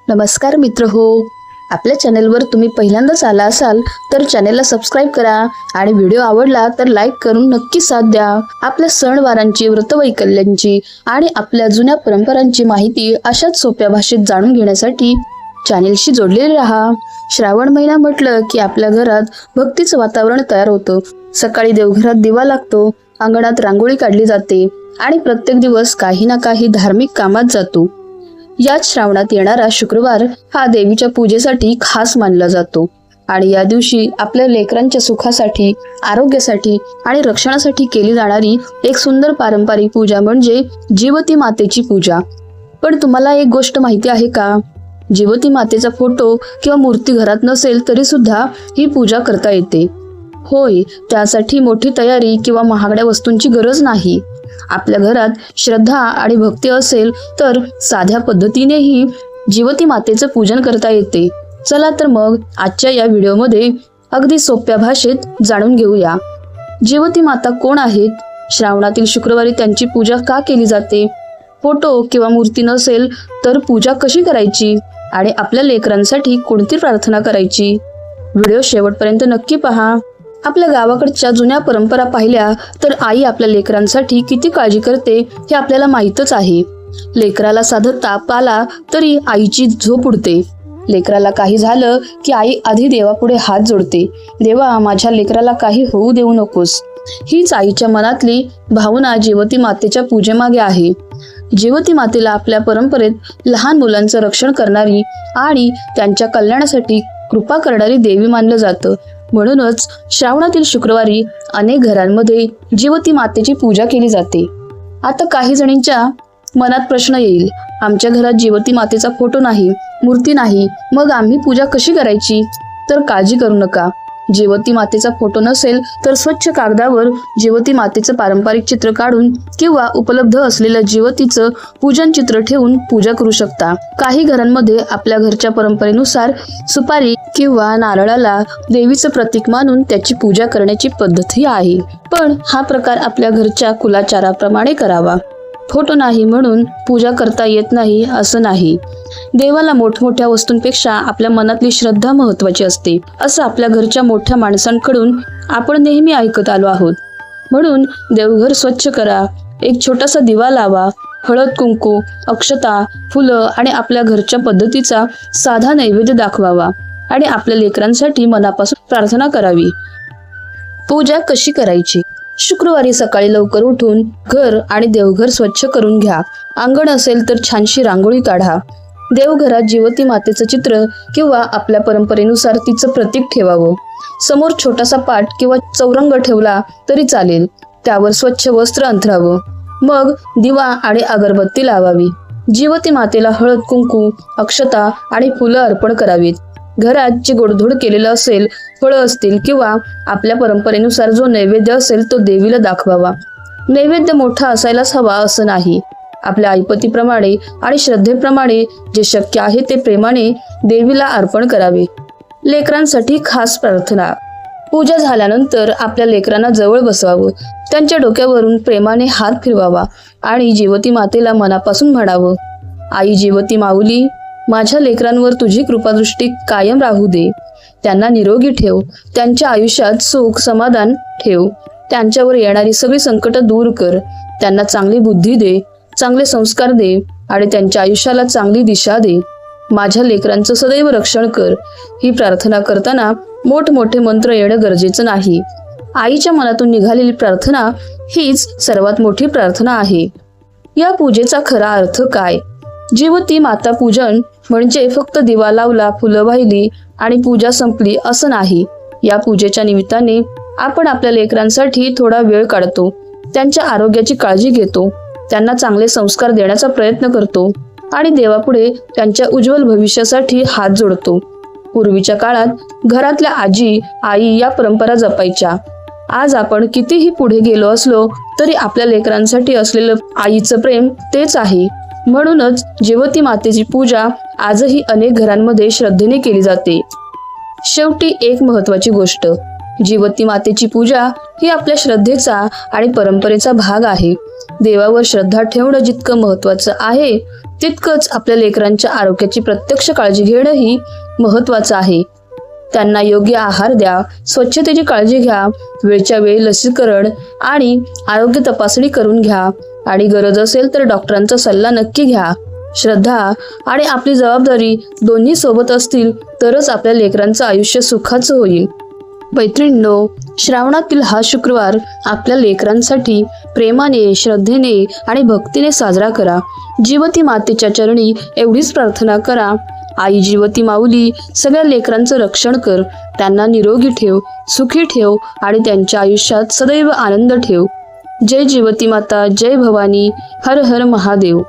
नमस्कार मित्र हो, आपल्या चॅनेलवर तुम्ही पहिल्यांदाच आला असाल तर चॅनेलला सबस्क्राईब करा आणि व्हिडिओ आवडला तर लाईक करून नक्की साथ द्या। आपल्या सणवारांची, व्रतवैकल्यांची आणि आपल्या जुन्या परंपरांची माहिती अशाच सोप्या भाषेत जाणून घेण्यासाठी चॅनेलशी जोडलेले राहा। श्रावण महिना म्हटलं की आपल्या घरात भक्तीचं वातावरण तयार होतं। सकाळी देवघरात दिवा लागतो, अंगणात रांगोळी काढली जाते आणि प्रत्येक दिवस काही ना काही धार्मिक कामात जातो। याच श्रावणात येणारा शुक्रवार हा देवीच्या पूजेसाठी खास मानला जातो आणि या दिवशी आपल्या लेकरांच्या सुखासाठी, आरोग्यासाठी आणि रक्षणासाठी केली जाणारी एक सुंदर पारंपरिक पूजा म्हणजे जिवती मातेची पूजा। पण तुम्हाला एक गोष्ट माहिती आहे का? जिवती मातेचा फोटो किंवा मूर्ती घरात नसेल तरी सुद्धा ही पूजा करता येते। होय, त्यासाठी मोठी तयारी किंवा महागड्या वस्तूंची गरज नाही। आपल्या घरात श्रद्धा आणि भक्ती असेल तर साध्या पद्धतीनेही जिवती मातेचं पूजन करता येते। चला तर मग आजच्या या व्हिडिओमध्ये अगदी सोप्या भाषेत जाणून घेऊया। जिवती माता कोण आहेत? श्रावणातील शुक्रवारी त्यांची पूजा का केली जाते? फोटो किंवा मूर्ती नसेल तर पूजा कशी करायची आणि आपल्या लेकरांसाठी कोणती प्रार्थना करायची? व्हिडिओ शेवटपर्यंत नक्की पहा। आपल्या गावाकडच्या जुन्या परंपरा पाहिल्या तर आई आपल्या लेकरांसाठी किती काळजी करते हे आपल्याला माहीतच आहे। लेकराला साधं ताप आला तरी आईची झोप उडते। लेकराला काही झालं की आई आधी देवापुढे हात जोडते, देवा माझ्या लेकराला काही होऊ देऊ नकोस। हीच आईच्या मनातली भावना जिवती मातेच्या पूजेमागे आहे। जिवती मातेला आपल्या परंपरेत लहान मुलांचं रक्षण करणारी आणि त्यांच्या कल्याणासाठी कृपा करणारी देवी मानलं जातं। म्हणूनच श्रावणातील शुक्रवारी अनेक घरांमध्ये जिवती मातेची पूजा केली जाते। आता काही जणींच्या मनात प्रश्न येईल, आमच्या घरात जिवती मातेचा फोटो नाही, मूर्ती नाही, मग आम्ही पूजा कशी करायची? तर काळजी करू नका। जिवती मातेचा फोटो नसेल तर स्वच्छ कागदावर जिवती मातेचं पारंपरिक चित्र काढून किंवा उपलब्ध असलेलं जिवतीचं पूजन चित्र ठेवून पूजा करू शकता। काही घरांमध्ये आपल्या घरच्या परंपरेनुसार सुपारी किंवा नारळाला देवीचं प्रतीक मानून त्याची पूजा करण्याची पद्धतही आहे। पण हा प्रकार आपल्या घरच्या कुलाचाराप्रमाणे करावा। फोटो नाही म्हणून पूजा करता येत नाही असं नाही। देवाला मोठमोठ्या वस्तूंपेक्षा आपल्या मनातली श्रद्धा महत्वाची असते, असं आपल्या घरच्या मोठ्या माणसांकडून आपण नेहमी ऐकत आलो आहोत। म्हणून देवघर स्वच्छ करा, एक छोटासा दिवा लावा, हळद कुंकू, अक्षता, फुलं आणि आपल्या घरच्या पद्धतीचा साधा नैवेद्य दाखवावा आणि आपल्या लेकरांसाठी मनापासून प्रार्थना करावी। पूजा कशी करायची? शुक्रवारी सकाळी लवकर उठून घर आणि देवघर स्वच्छ करून घ्या। अंगण असेल तर छानशी रांगोळी काढा। देवघरात जिवती मातेचं चित्र किंवा आपल्या परंपरेनुसार तिचं प्रतीक ठेवावं। समोर छोटासा पाट किंवा चौरंग ठेवला तरी चालेल, त्यावर स्वच्छ वस्त्र अंथरावं। मग दिवा आणि अगरबत्ती लावावी। जिवती मातेला हळद कुंकू, अक्षता आणि फुलं अर्पण करावीत। घरात जे गोडधोड केलेलं असेल, फळं असतील किंवा आपल्या परंपरेनुसार जो नैवेद्य असेल तो देवीला दाखवावा। नैवेद्य मोठा असायलाच हवा असं नाही। आपल्या ऐपतीप्रमाणे आणि श्रद्धेप्रमाणे जे शक्य आहे ते प्रेमाने देवीला अर्पण करावे। लेकरांसाठी खास प्रार्थना। पूजा झाल्यानंतर आपल्या लेकरांना जवळ बसवावं, त्यांच्या डोक्यावरून प्रेमाने हात फिरवावा आणि जिवती मातेला मनापासून म्हणावं, आई जिवती माऊली, माझ्या लेकरांवर तुझी कृपादृष्टी कायम राहू दे। त्यांना निरोगी ठेव, त्यांच्या आयुष्यात सुख समाधान ठेव, त्यांच्यावर येणारी सगळी संकट दूर कर, त्यांना चांगली बुद्धी दे, चांगले संस्कार दे आणि त्यांच्या आयुष्याला चांगली दिशा दे। माझ्या लेकरांचं सदैव रक्षण कर। ही प्रार्थना करताना मोठमोठे मंत्र येणं गरजेचं नाही। आईच्या मनातून निघालेली प्रार्थना हीच सर्वात मोठी प्रार्थना आहे। या पूजेचा खरा अर्थ काय? जिवती माता पूजन म्हणजे फक्त दिवा लावला, फुलं वाहिली आणि पूजा संपली असं नाही। या पूजेच्या निमित्ताने आपण आपल्या लेकरांसाठी थोडा वेळ काढतो, त्यांच्या आरोग्याची काळजी घेतो, त्यांना चांगले संस्कार देण्याचा प्रयत्न करतो आणि देवापुढे त्यांच्या उज्ज्वल भविष्यासाठी हात जोडतो। पूर्वीच्या काळात घरातल्या आजी, आई या परंपरा जपायच्या। आज आपण कितीही पुढे गेलो असलो तरी आपल्या लेकरांसाठी असलेलं आईचं प्रेम तेच आहे। म्हणूनच जिवती मातेची पूजा आजही अनेक घरांमध्ये श्रद्धेने केली जाते। शेवटी एक महत्वाची गोष्ट, जिवती मातेची पूजा ही आपल्या श्रद्धेचा आणि परंपरेचा भाग आहे। देवावर श्रद्धा ठेवणं जितकं महत्वाचं आहे तितकंच आपल्या लेकरांच्या आरोग्याची प्रत्यक्ष काळजी घेणंही महत्त्वाचं आहे. त्यांना योग्य आहार द्या, स्वच्छतेची काळजी घ्या, वेळच्या वेळी लसीकरण आणि आरोग्य तपासणी करून घ्या आणि गरज असेल तर डॉक्टरांचा सल्ला नक्की घ्या. श्रद्धा आणि आपली जबाबदारी दोन्ही सोबत असतील तरच आपल्या लेकरांचं आयुष्य सुखाचं होईल. मैत्रिणींनो, श्रावणातील हा शुक्रवार आपल्या लेकरांसाठी प्रेमाने, श्रद्धेने आणि भक्तीने साजरा करा. जिवती मातेच्या चरणी एवढीच प्रार्थना करा, आई जिवती माऊली, सगळ्या लेकरांचं रक्षण कर, त्यांना निरोगी ठेव, सुखी ठेव आणि त्यांच्या आयुष्यात सदैव आनंद ठेव. जय जिवती माता, जय भवानी, हर हर महादेव.